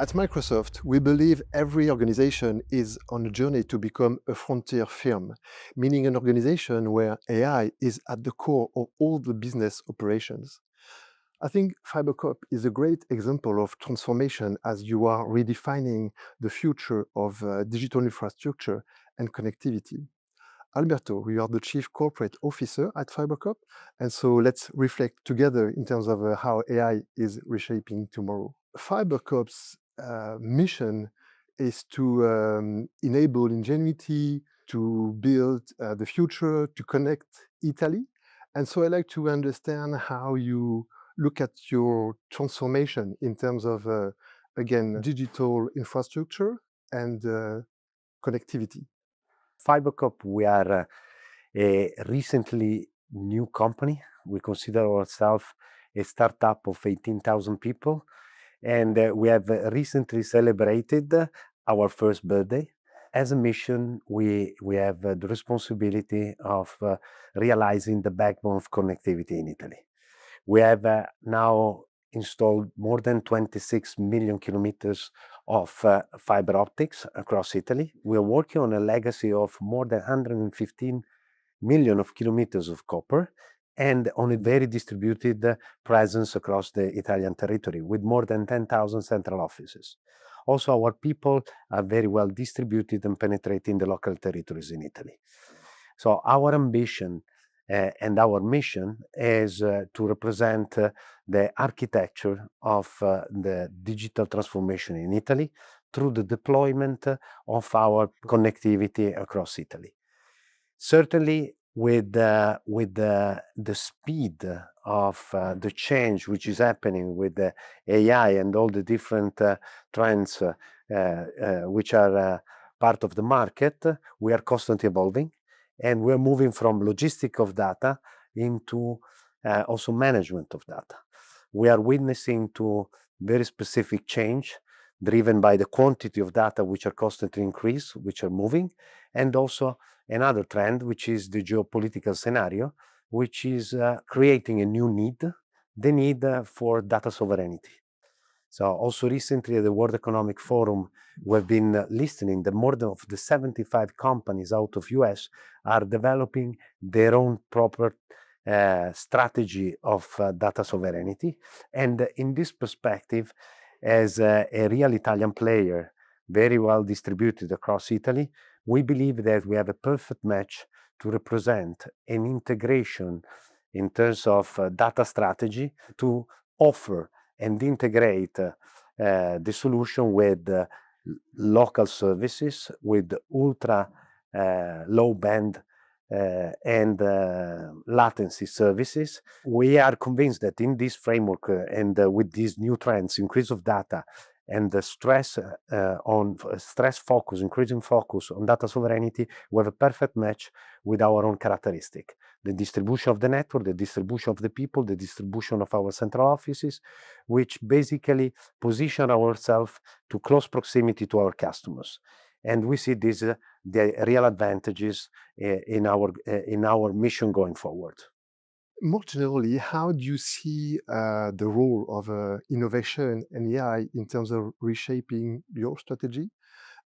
At Microsoft, we believe every organization is on a journey to become a frontier firm, meaning an organization where AI is at the core of all the business operations. I think FiberCop is a great example of transformation as you are redefining the future of digital infrastructure and connectivity. Alberto, you are the Chief Corporate Officer at FiberCop, and so let's reflect together in terms of how AI is reshaping tomorrow. FiberCop's mission is to enable ingenuity, to build the future, to connect Italy. And so I'd like to understand how you look at your transformation in terms of, again, digital infrastructure and connectivity. FiberCop, we are a recently new company. We consider ourselves a startup of 18,000 people, and we have recently celebrated our first birthday. As a mission, we have the responsibility of realizing the backbone of connectivity in Italy. We have now installed more than 26 million kilometers of fiber optics across Italy. We are working on a legacy of more than 115 million of kilometers of copper and on a very distributed presence across the Italian territory with more than 10,000 central offices. Also, our people are very well distributed and penetrating the local territories in Italy. So our ambition and our mission is to represent the architecture of the digital transformation in Italy through the deployment of our connectivity across Italy. Certainly, with the speed of the change which is happening with the AI and all the different trends which are part of the market, we are constantly evolving, and we're moving from logistic of data into also management of data. We are witnessing to very specific change driven by the quantity of data which are constantly increased, which are moving, and also another trend, which is the geopolitical scenario, which is creating a new need, the need for data sovereignty. So also recently at the World Economic Forum, we've been listening that more than of the 75 companies out of US are developing their own proper strategy of data sovereignty. And in this perspective, as a real Italian player, very well distributed across Italy, we believe that we have a perfect match to represent an integration in terms of data strategy to offer and integrate the solution with local services, with ultra low band and latency services. We are convinced that in this framework and with these new trends, increase of data and the stress focus, increasing focus on data sovereignty, we have a perfect match with our own characteristic. The distribution of the network, the distribution of the people, the distribution of our central offices, which basically position ourselves to close proximity to our customers. And we see these the real advantages in our mission going forward. More generally, how do you see the role of innovation and AI in terms of reshaping your strategy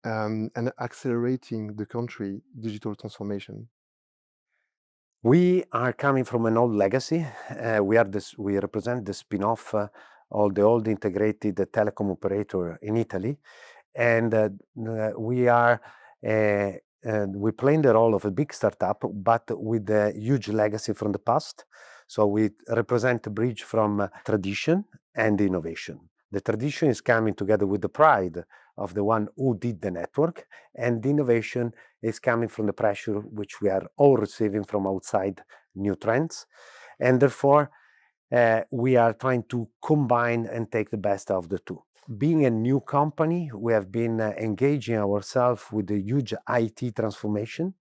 and accelerating the country digital transformation? We are coming from an old legacy. We represent the spin-off of the old integrated telecom operator in Italy, and we playing the role of a big startup, but with a huge legacy from the past. So we represent a bridge from tradition and innovation. The tradition is coming together with the pride of the one who did the network, and the innovation is coming from the pressure which we are all receiving from outside new trends. And therefore, we are trying to combine and take the best of the two. Being a new company, we have been engaging ourselves with a huge IT transformation,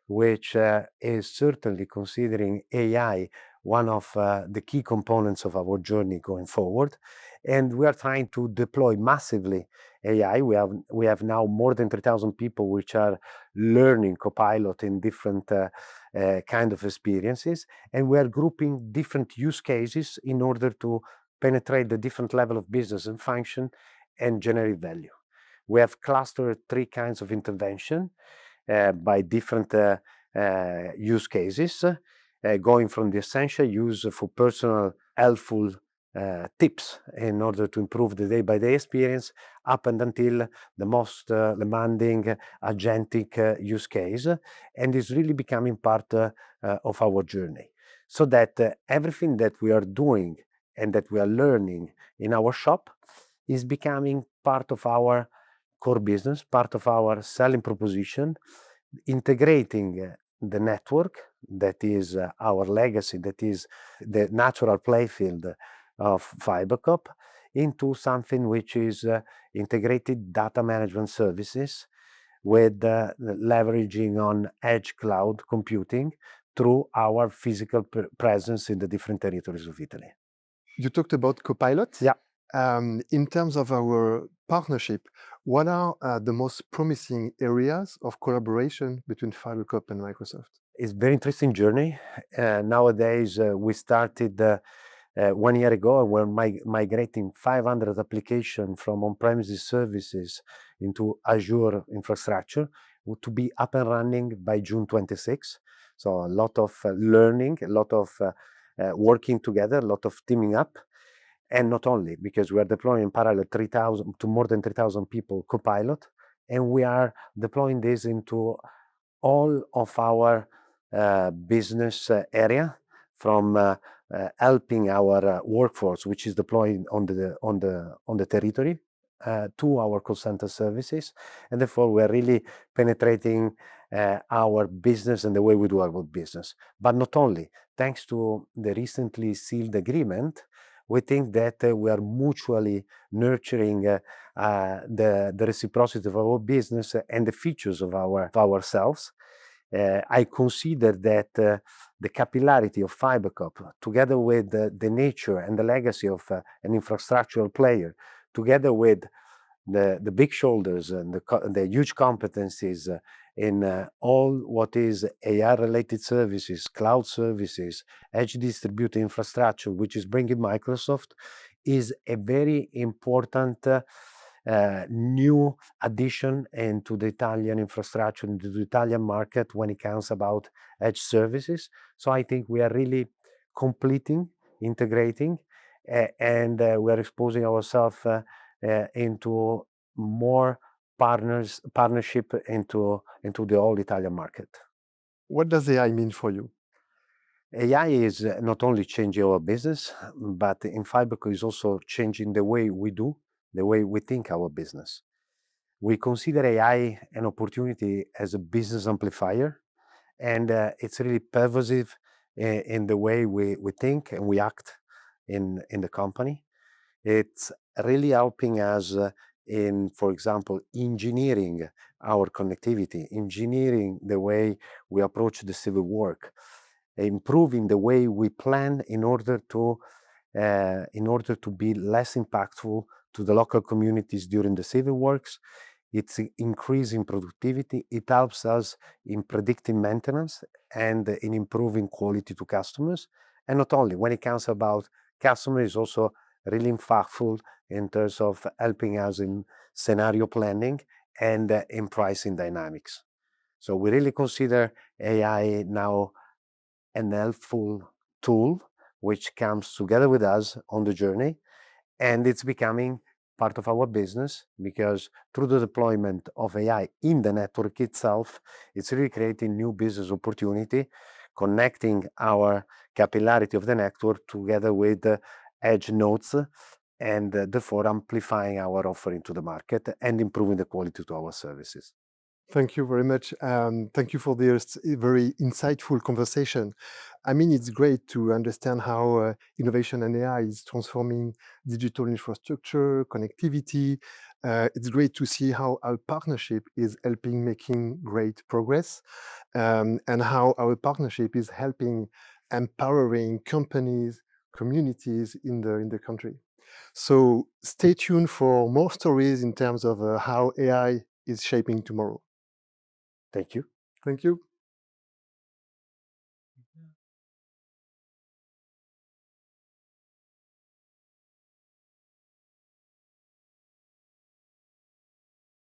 which is certainly considering AI one of the key components of our journey going forward. And we are trying to deploy massively AI. We have now more than 3,000 people which are learning Copilot in different kind of experiences. And we are grouping different use cases in order to penetrate the different level of business and function and generate value. We have clustered 3 kinds of intervention by different use cases, going from the essential use for personal helpful tips in order to improve the day-by-day experience, up and until the most demanding agentic use case, and is really becoming part of our journey. So that everything that we are doing and that we are learning in our shop is becoming part of our core business, part of our selling proposition, integrating the network that is our legacy, that is the natural playfield of FiberCop, into something which is integrated data management services with leveraging on edge cloud computing through our physical presence in the different territories of Italy. You talked about Copilot. Yeah. In terms of our partnership, what are the most promising areas of collaboration between FiberCop and Microsoft? It's a very interesting journey. Nowadays, we started 1 year ago, and we're migrating 500 applications from on-premises services into Azure infrastructure to be up and running by June 26. So a lot of learning, a lot of working together, a lot of teaming up. And not only, because we are deploying in parallel 3,000 to more than 3,000 people Copilot, and we are deploying this into all of our business area, from helping our workforce, which is deployed on the territory, to our call center services, and therefore we are really penetrating our business and the way we do our business. But not only, thanks to the recently sealed agreement, we think that we are mutually nurturing the reciprocity of our business and the features of ourselves. I consider that the capillarity of FiberCop, together with the nature and the legacy of an infrastructural player, together with the big shoulders and the huge competencies in all what is AI-related services, cloud services, edge distributed infrastructure, which is bringing Microsoft, is a very important new addition into the Italian infrastructure, into the Italian market when it comes about edge services. So I think we are really completing, integrating, and we are exposing ourselves into more partnership into the whole Italian market. What does AI mean for you? AI is not only changing our business, but in FiberCo is also changing the way we do, the way we think our business. We consider AI an opportunity as a business amplifier, and it's really pervasive in the way we think and we act in the company. It's really helping us in, for example, engineering our connectivity, engineering the way we approach the civil work, improving the way we plan in order to be less impactful to the local communities during the civil works. It's increasing productivity. It helps us in predicting maintenance and in improving quality to customers. And not only, when it comes about customers, it's also really impactful in terms of helping us in scenario planning and in pricing dynamics. So we really consider AI now an helpful tool which comes together with us on the journey, and it's becoming part of our business, because through the deployment of AI in the network itself, it's really creating new business opportunity, connecting our capillarity of the network together with the edge nodes, and therefore amplifying our offering to the market and improving the quality to our services. Thank you very much. Thank you for this very insightful conversation. I mean, it's great to understand how innovation and AI is transforming digital infrastructure, connectivity. It's great to see how our partnership is helping making great progress, and how our partnership is helping empowering companies, communities in the country. So stay tuned for more stories in terms of how AI is shaping tomorrow. Thank you. Thank you.